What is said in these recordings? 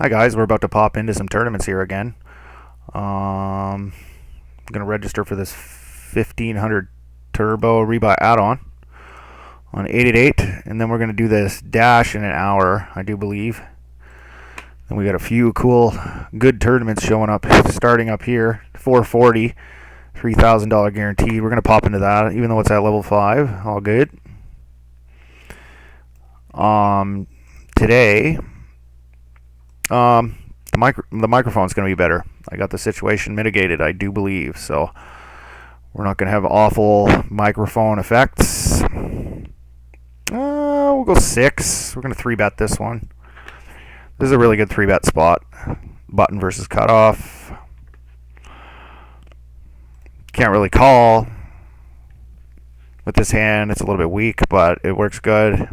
Hi guys, we're about to pop into some tournaments here again. I'm gonna register for this 1500 turbo rebuy on 888, and then we're gonna do this dash in an hour, I do believe. And we got a few cool, good tournaments showing up, starting up here. 440, $3,000 guaranteed. We're gonna pop into that, even though it's at level 5. All good. Today. The microphone's going to be better. I got the situation mitigated, I do believe, so we're not going to have awful microphone effects. We'll go 6. We're going to 3-bet this one. This is a really good 3-bet spot. Button versus cutoff. Can't really call with this hand. It's a little bit weak, but it works good.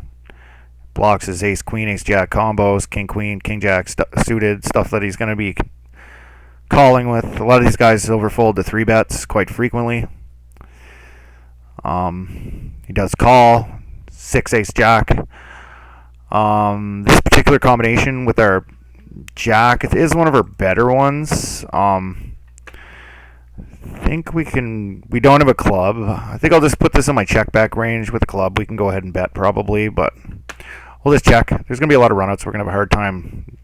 Blocks his ace queen, ace jack combos, king queen, king jack suited, stuff that he's going to be calling with. A lot of these guys overfold to 3-bets quite frequently. He does call 6 ace jack. This particular combination with our jack, it is one of our better ones. I think we don't have a club. I think I'll just put this in my check back range with a club. We can go ahead and bet probably, but we'll just check. There's going to be a lot of runouts. We're going to have a hard time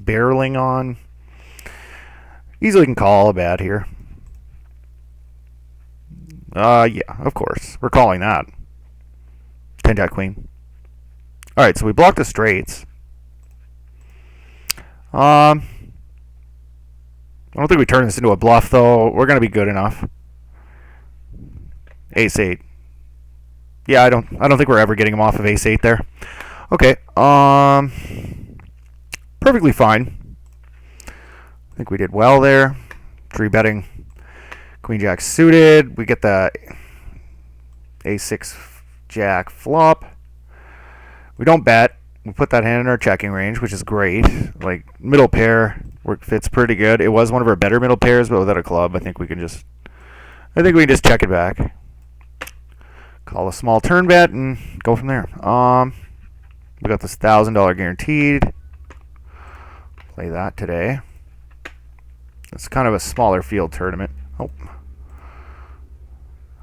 barreling on. Easily can call a bet here. Yeah, of course. We're calling that. 10 jack queen. Alright, so we blocked the straights. I don't think we turn this into a bluff, though. We're going to be good enough. Ace 8. Yeah, I don't think we're ever getting him off of ace 8 there. Okay, perfectly fine. I think we did well there. 3-betting queen jack suited. We get the a6 jack flop. We don't bet. We put that hand in our checking range, which is great. Like, middle pair fits pretty good. It was one of our better middle pairs, but without a club, I think we can just check it back. Call a small turn bet and go from there. We got this $1,000 guaranteed. Play that today. It's kind of a smaller field tournament. Oh.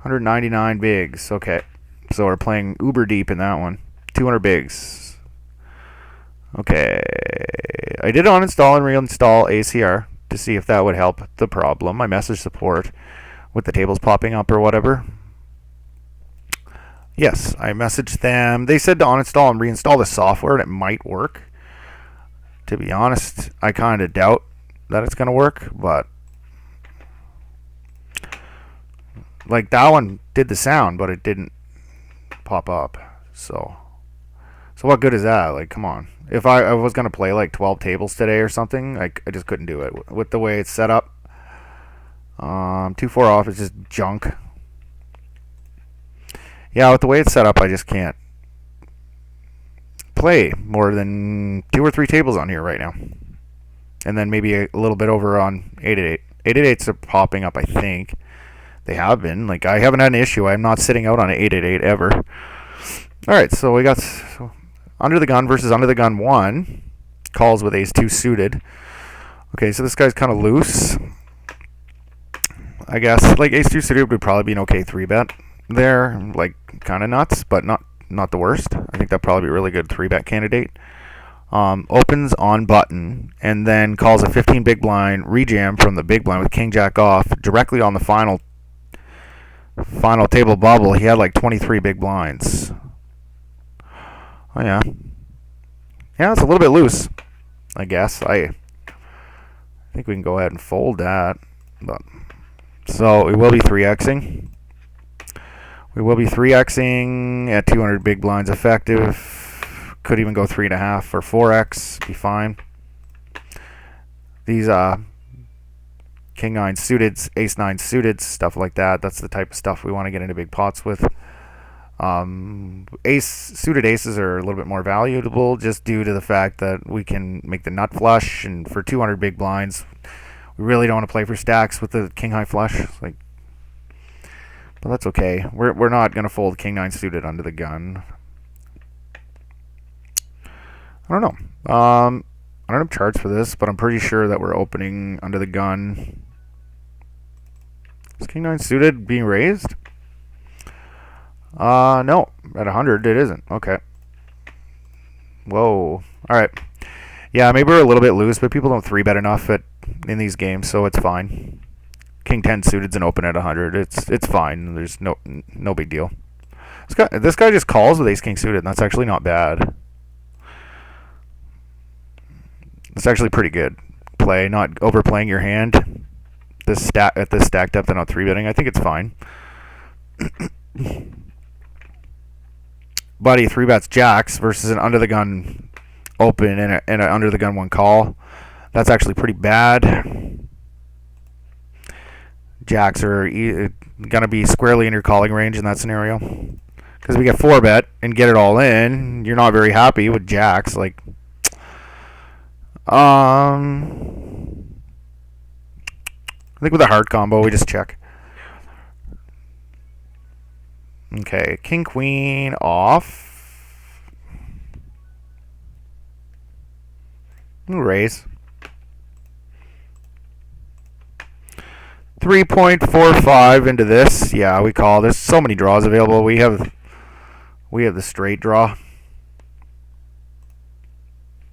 199 bigs. Okay. So we're playing uber deep in that one. 200 bigs. Okay. I did uninstall and reinstall ACR to see if that would help the problem. I messaged support with the tables popping up or whatever. Yes, I messaged them. They said to uninstall and reinstall the software, and it might work. To be honest, I kind of doubt that it's going to work, but like that one did the sound, but it didn't pop up. So what good is that? Like, come on. If I was going to play like 12 tables today or something, I just couldn't do it with the way it's set up. 2-4 off is just junk. Yeah, with the way it's set up, I just can't play more than 2 or 3 tables on here right now. And then maybe a little bit over on 888. 888s are popping up, I think. They have been. Like, I haven't had an issue. I'm not sitting out on an 888 ever. Alright, so we got under the gun versus under the gun 1. Calls with ace 2 suited. Okay, so this guy's kind of loose. I guess, like, ace 2 suited would probably be an okay 3-bet. There, like, kind of nuts, but not the worst. I think that'd probably be a really good 3-bet candidate. Opens on button and then calls a 15 big blind rejam from the big blind with king jack off directly on the final table bubble. He had like 23 big blinds. Oh yeah, it's a little bit loose, I guess. I think we can go ahead and fold that. But so we will be 3xing. We will be 3xing at 200 big blinds effective. Could even go 3.5 or 4x. Be fine. These king 9 suited, ace 9 suited, stuff like that. That's the type of stuff we want to get into big pots with. Suited aces are a little bit more valuable just due to the fact that we can make the nut flush, and for 200 big blinds, we really don't want to play for stacks with the king high flush. Like, but that's okay. We're not going to fold king 9 suited under the gun. I don't know. I don't have charts for this, but I'm pretty sure that we're opening under the gun. Is King 9 suited being raised? No. At 100, it isn't. Okay. Whoa. Alright. Yeah, maybe we're a little bit loose, but people don't 3-bet enough in these games, so it's fine. King 10 suited's an open at 100. It's fine. There's no big deal. This guy just calls with ace king suited, and that's actually not bad. It's actually pretty good play, not overplaying your hand. At this stack depth and not 3-betting, I think it's fine. But he 3-bets jacks versus an under the gun open and an under the gun one call. That's actually pretty bad. Jacks are gonna be squarely in your calling range in that scenario. Because we get 4-bet and get it all in, you're not very happy with jacks. Like, I think with a hard combo, we just check. Okay, king queen off. We'll raise. 3.45 into this. Yeah, we call. There's so many draws available. We have the straight draw.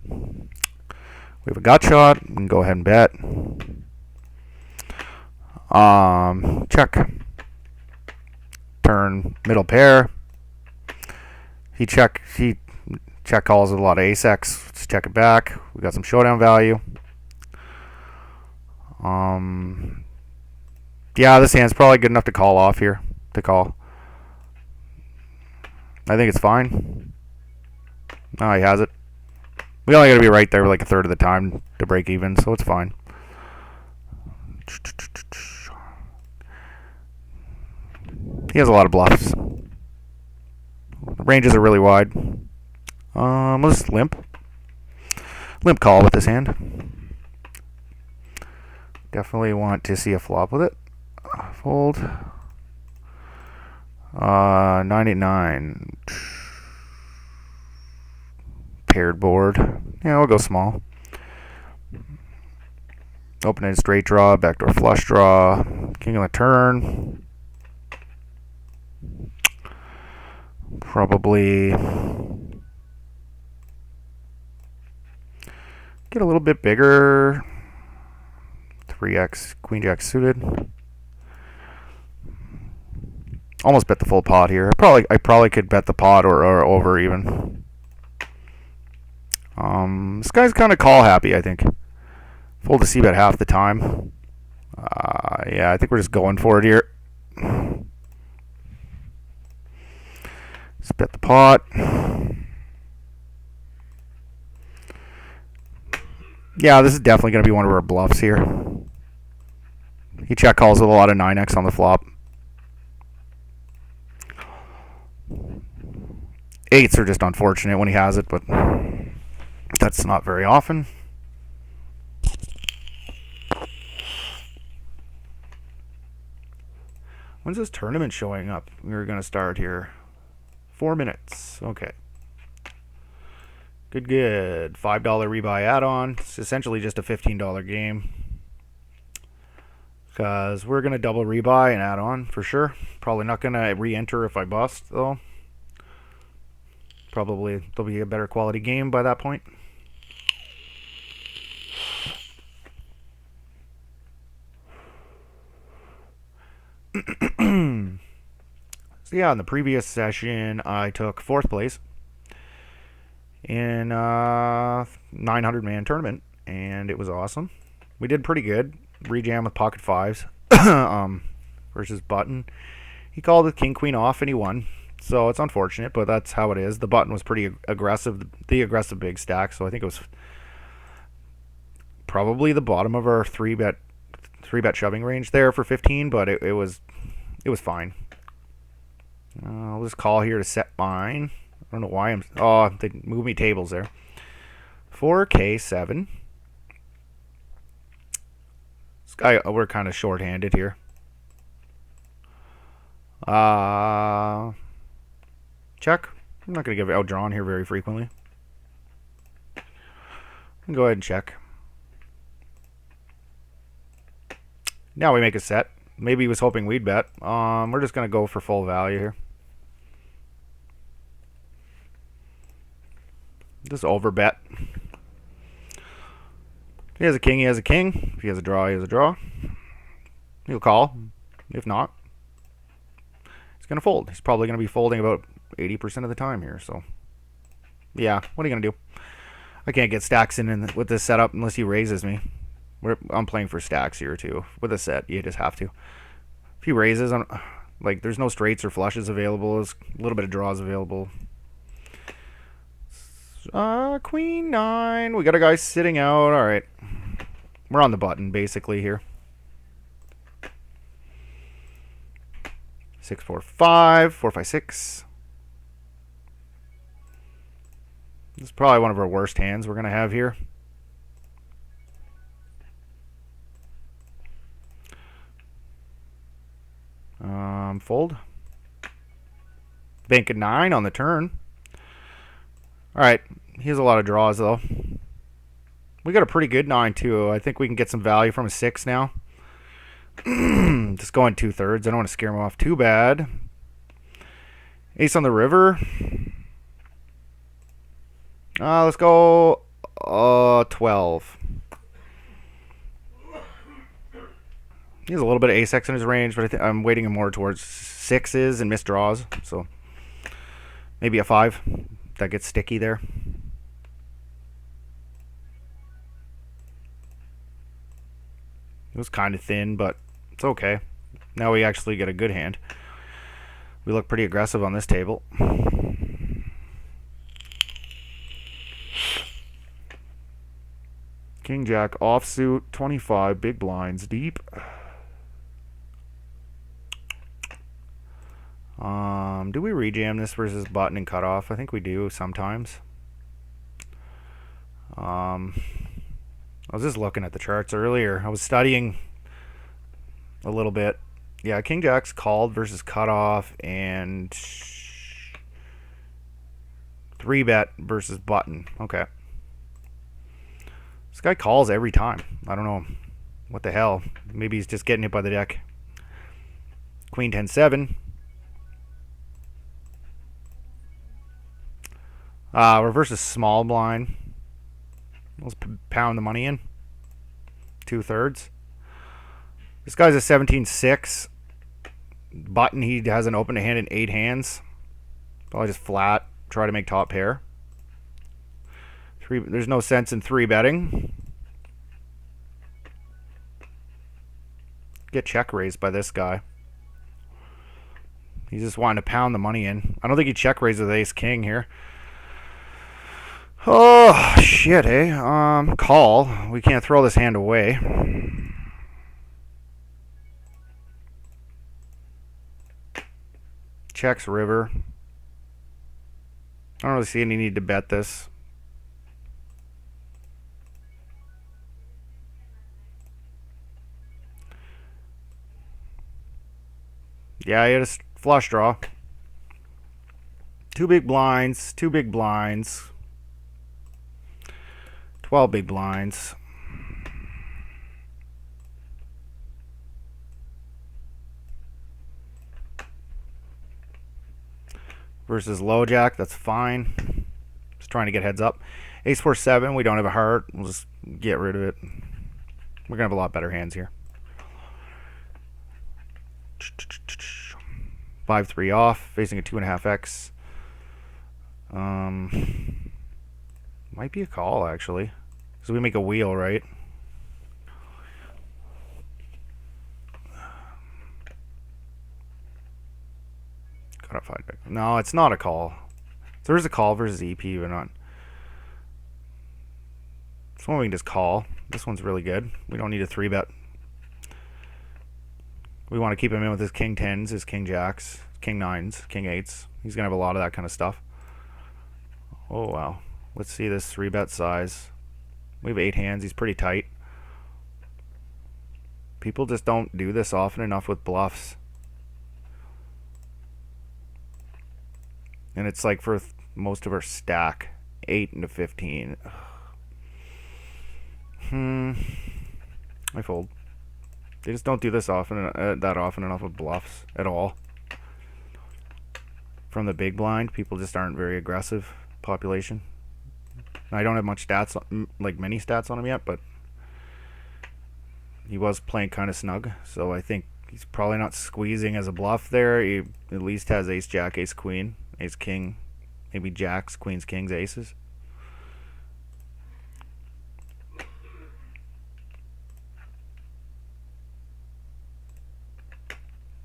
We have a gut shot. We can go ahead and bet. Check. Turn middle pair. He check calls with a lot of ace X. Let's check it back. We got some showdown value. Yeah, this hand's probably good enough to call off here. To call. I think it's fine. Oh, he has it. We only got to be right there like a third of the time to break even, so it's fine. He has a lot of bluffs. The ranges are really wide. Let's just limp. Limp call with this hand. Definitely want to see a flop with it. Fold. 989. Paired board. Yeah, we'll go small. Open-ended straight draw, backdoor flush draw, king on the turn. Probably get a little bit bigger. 3x, queen jack suited. Almost bet the full pot here. I probably could bet the pot or over even. This guy's kind of call happy, I think. Fold to c-bet half the time. Yeah, I think we're just going for it here. Let's bet the pot. Yeah, this is definitely going to be one of our bluffs here. He check calls with a lot of 9x on the flop. 8s are just unfortunate when he has it, but that's not very often. When's this tournament showing up? We're going to start here. 4 minutes. Okay. Good. $5 rebuy add-on. It's essentially just a $15 game. Because we're going to double rebuy and add on for sure. Probably not going to re-enter if I bust, though. Probably there'll be a better quality game by that point. So yeah, in the previous session, I took 4th place in a 900-man tournament, and it was awesome. We did pretty good. Rejam with pocket 5s versus button. He called with king queen off, and he won. So it's unfortunate, but that's how it is. The button was pretty aggressive, the aggressive big stack. So I think it was probably the bottom of our 3-bet shoving range there for 15, but it was fine. I'll just call here to set mine. I don't know why they moved me tables there. 4K7. This guy, we're kind of short-handed here. Check. I'm not going to get outdrawn here very frequently. Go ahead and check. Now we make a set. Maybe he was hoping we'd bet. We're just going to go for full value here. Just over bet. If he has a king, he has a king. If he has a draw, he has a draw. He'll call. If not, he's going to fold. He's probably going to be folding about 80% of the time here. So, yeah, what are you going to do? I can't get stacks in with this setup unless he raises me. I'm playing for stacks here too. With a set, you just have to. If he raises, like there's no straights or flushes available. There's a little bit of draws available. Queen 9. We got a guy sitting out. All right. We're on the button basically here. 6 4 5 4 5 6. This is probably one of our worst hands we're gonna have here. Fold. Bank at 9 on the turn. All right, he has a lot of draws though. We got a pretty good 9 too. I think we can get some value from a 6 now. Just going 2/3. I don't want to scare him off too bad. Ace on the river. Let's go 12. He has a little bit of ace-x in his range, but I'm weighting him more towards 6s and missed draws. So maybe a 5. That gets sticky there. It was kind of thin, but it's okay. Now we actually get a good hand. We look pretty aggressive on this table. King Jack offsuit, 25, big blinds, deep. Do we rejam this versus button and cutoff? I think we do sometimes. I was just looking at the charts earlier. I was studying a little bit. Yeah, King Jack's called versus cutoff and 3-bet versus button. Okay. This guy calls every time. I don't know. What the hell? Maybe he's just getting hit by the deck. Queen 10-7. Reverse is small blind. Let's pound the money in. 2/3. This guy's a 17-6. Button, he has an open hand in 8 hands. Probably just flat. Try to make top pair. There's no sense in 3-betting. Get check raised by this guy. He's just wanting to pound the money in. I don't think he check raised with ace-king here. Oh, shit, eh? Call. We can't throw this hand away. Checks river. I don't really see any need to bet this. Yeah, he had a flush draw. 2 big blinds, 2 big blinds. 12 big blinds. Versus low jack, that's fine. Just trying to get heads up. Ace 4-7, we don't have a heart. We'll just get rid of it. We're gonna have a lot better hands here. 5-3 off, facing a 2.5x. Might be a call actually, because we make a wheel, right? Got a 5 back. No, it's not a call. There is a call versus EP, but not. This one we can just call. This one's really good. We don't need a 3-bet. We want to keep him in with his king 10s, his king jacks, king 9s, king 8s. He's gonna have a lot of that kind of stuff. Oh wow. Let's see this 3-bet size. We have 8 hands. He's pretty tight. People just don't do this often enough with bluffs. And it's like for most of our stack, 8 into 15. I fold. They just don't do this often, that often enough with bluffs at all. From the big blind, people just aren't very aggressive. Population. I don't have much stats, like many stats on him yet, but he was playing kind of snug, so I think he's probably not squeezing as a bluff there. He at least has ace jack, ace queen, ace king, maybe jacks, queens, kings, aces.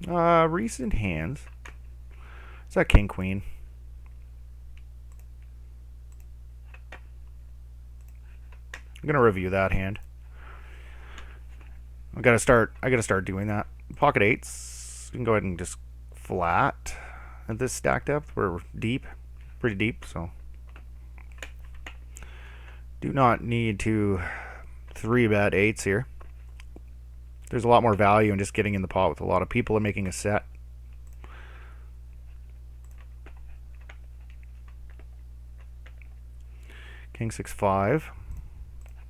Recent hands. Is that king, queen? I'm gonna review that hand. I gotta start doing that. Pocket eights. You can go ahead and just flat at this stack depth. We're deep, pretty deep, so do not need to 3-bet eights here. There's a lot more value in just getting in the pot with a lot of people and making a set. King 6-5.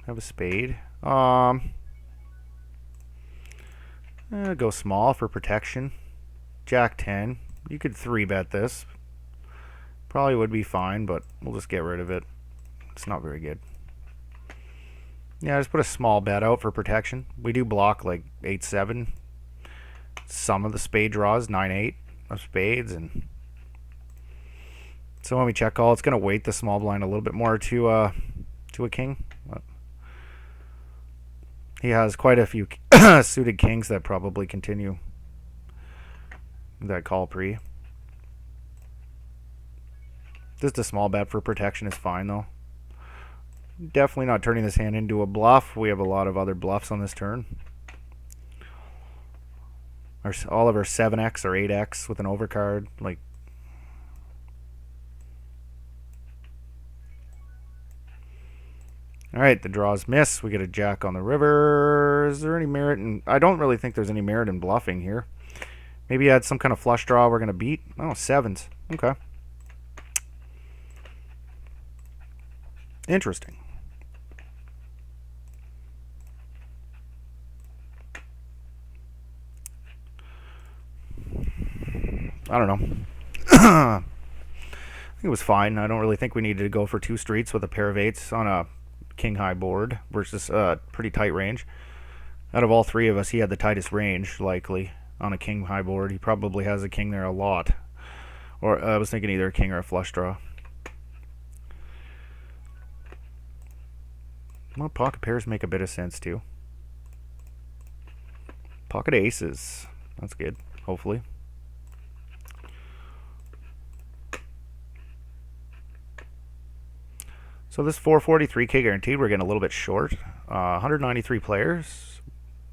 Have a spade. Go small for protection. Jack 10. You could 3-bet this. Probably would be fine, but we'll just get rid of it. It's not very good. Yeah, just put a small bet out for protection. We do block like 8-7. Some of the spade draws, 9-8 of spades, and so when we check call, it's going to weight the small blind a little bit more to a king. But he has quite a few suited kings that probably continue that call pre. Just a small bet for protection is fine, though. Definitely not turning this hand into a bluff. We have a lot of other bluffs on this turn. All of our 7x or 8x with an overcard. Like, alright, the draws miss. We get a jack on the river. Is there any merit in... I don't really think there's any merit in bluffing here. Maybe he had some kind of flush draw we're going to beat. Oh, sevens. Okay. Interesting. I don't know. I think it was fine. I don't really think we needed to go for 2 streets with a pair of 8s on a king high board versus a pretty tight range. Out of all 3 of us, he had the tightest range, likely, on a king high board. He probably has a king there a lot. Or I was thinking either a king or a flush draw. Well, pocket pairs make a bit of sense, too. Pocket aces. That's good, hopefully. So this 443K guaranteed, we're getting a little bit short. 193 players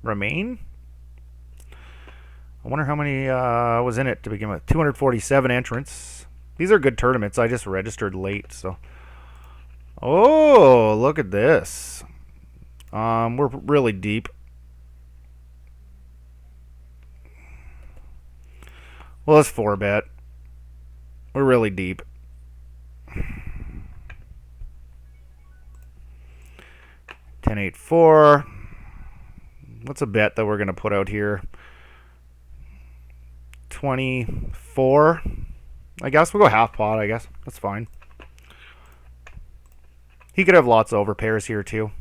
remain. I wonder how many was in it to begin with. 247 entrants. These are good tournaments. I just registered late, so. Oh, look at this. We're really deep. Well, let's 4-bet. We're really deep. Ten, 8, 4. What's a bet that we're going to put out here? 24. I guess we'll go half pot, I guess. That's fine. He could have lots of overpairs here, too.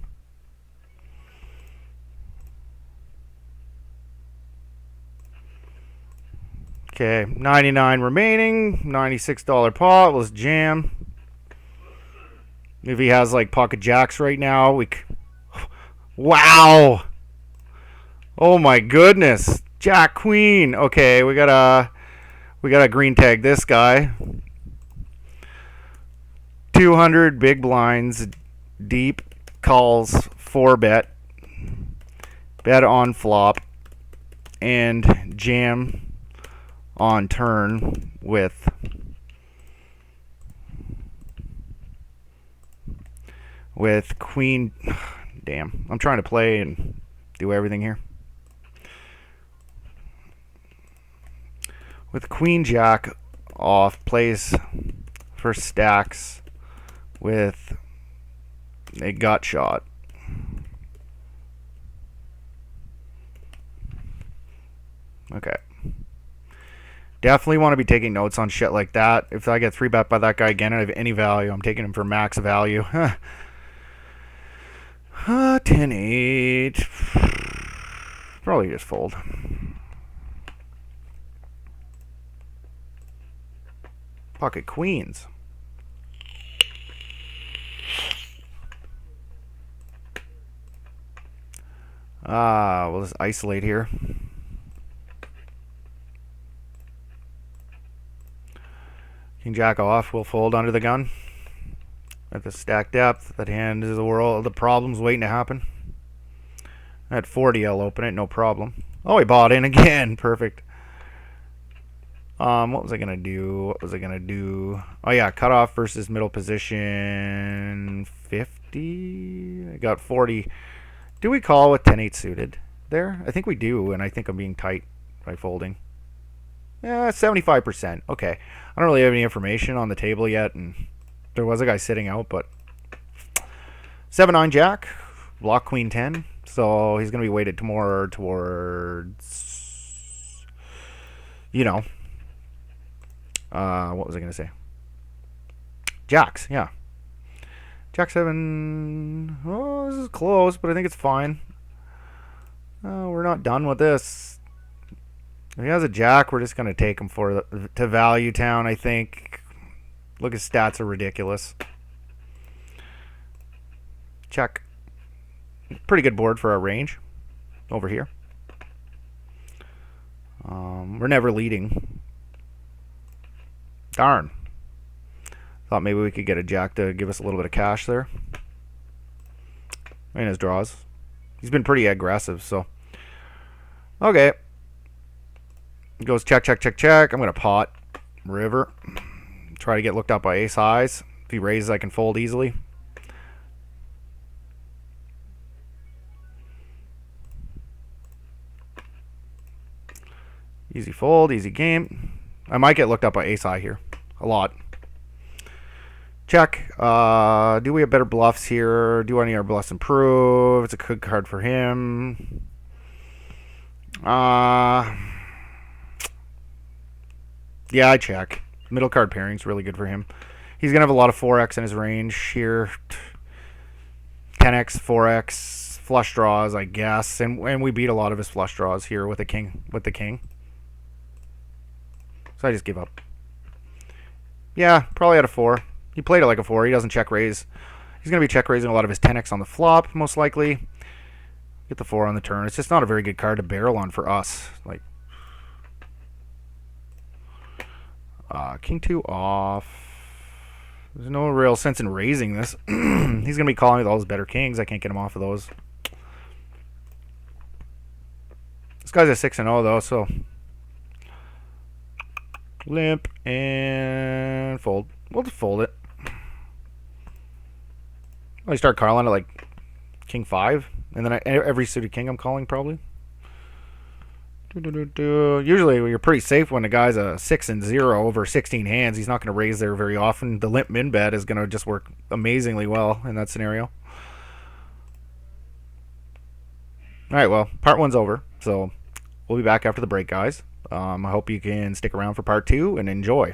Okay, 99 remaining. $96 pot. Let's jam. If he has, like, pocket jacks right now, we... Wow! Oh my goodness. Jack Queen. Okay, we gotta green tag this guy. 200 big blinds, deep calls, 4-bet, bet on flop, and jam on turn with queen. Damn, I'm trying to play and do everything here. With queen jack off, plays for stacks with a gut shot. Okay. Definitely want to be taking notes on shit like that. If I get 3-bet by that guy again and I have any value, I'm taking him for max value. 10-8. Probably just fold. Pocket queens. We'll just isolate here. King jack off. We'll fold under the gun. At the stack depth, that hand is the problem's waiting to happen. At 40, I'll open it, no problem. Oh, he bought in again. Perfect. What was I gonna do? Oh yeah, cutoff versus middle position 50. I got 40. Do we call with 10-8 suited there? I think we do, and I think I'm being tight by folding. Yeah, 75%. Okay. I don't really have any information on the table yet, and there was a guy sitting out, but 7-9 jack, block queen 10. So he's going to be weighted more towards, what was I going to say? Jacks, yeah. Jack 7. Oh, this is close, but I think it's fine. Oh, we're not done with this. If he has a jack, we're just going to take him to value town, I think. Look, his stats are ridiculous. Check. Pretty good board for our range over here. We're never leading. Darn. Thought maybe we could get a jack to give us a little bit of cash there. In his draws. He's been pretty aggressive, so. Okay. He goes check, check, check, check. I'm going to pot. River. Try to get looked up by ace highs. If he raises, I can fold easily. Easy fold, easy game. I might get looked up by ace high here. A lot. Check. Do we have better bluffs here? Do any of our bluffs improve? It's a good card for him. Yeah, I check. Middle card pairing's really good for him. He's going to have a lot of 4x in his range here. 10x, 4x, flush draws, I guess. And we beat a lot of his flush draws here with the king. So I just give up. Yeah, probably at a 4. He played it like a 4. He doesn't check raise. He's going to be check raising a lot of his 10x on the flop, most likely. Get the 4 on the turn. It's just not a very good card to barrel on for us. Like, king 2 off. There's no real sense in raising this. He's going to be calling with all his better kings. I can't get him off of those. This guy's a 6-0 though, so limp and fold. We'll just fold it. I start calling at like king 5, and then every suited king I'm calling probably. Usually you're pretty safe when the guy's a 6-0 over 16 hands. He's not going to raise there very often. The limp min bet is going to just work amazingly well in that scenario. All right, well, part 1's over, so we'll be back after the break, guys. I hope you can stick around for part 2 and enjoy.